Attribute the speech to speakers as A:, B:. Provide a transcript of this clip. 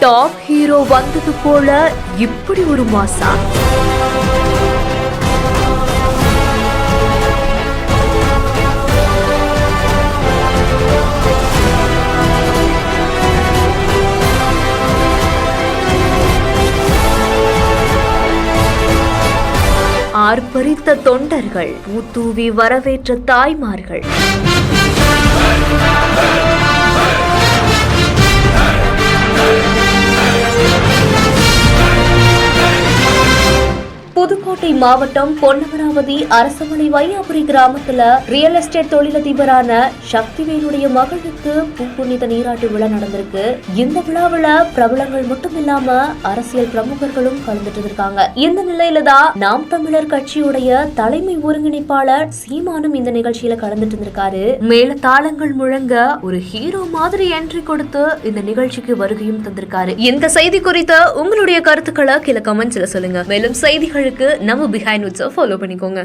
A: Top hero வந்தது போல இப்படி ஒரு மாசா. ஆர்ப்பரித்த தொண்டர்கள், பூத்தூவி வரவேற்ற தாய்மார்கள். புதுக்கோட்டை மாவட்டம் பொன்னமராவதி அரசமலை வையாபுரி கிராமத்துல ரியல் எஸ்டேட் தொழிலதிபரான சக்திவேலுடைய மகளுக்கு புனித நீராட்டு விழா நடந்திருக்கு. இந்த விழாவில பிரபலங்கள் மட்டும் இல்லாம அரசியல் பிரமுகர்களும் கலந்துட்டு இருக்காங்க. இந்த நிலையில தான் நாம் தமிழர் கட்சியுடைய தலைமை ஒருங்கிணைப்பாளர் சீமானும் இந்த நிகழ்ச்சியில கலந்துட்டு இருந்திருக்காரு. மேல தாளங்கள் முழங்க ஒரு ஹீரோ மாதிரி என்ட்ரி கொடுத்து இந்த நிகழ்ச்சிக்கு வருகையும் தந்திருக்காரு. இந்த செய்தி குறித்த உங்களுடைய கருத்துக்களை கீழே கமெண்ட்ஸ்ல சொல்லுங்க. மேலும் செய்திகளுக்கு நம்ம பிஹைண்ட் ஃபாலோ பண்ணிக்கோங்க.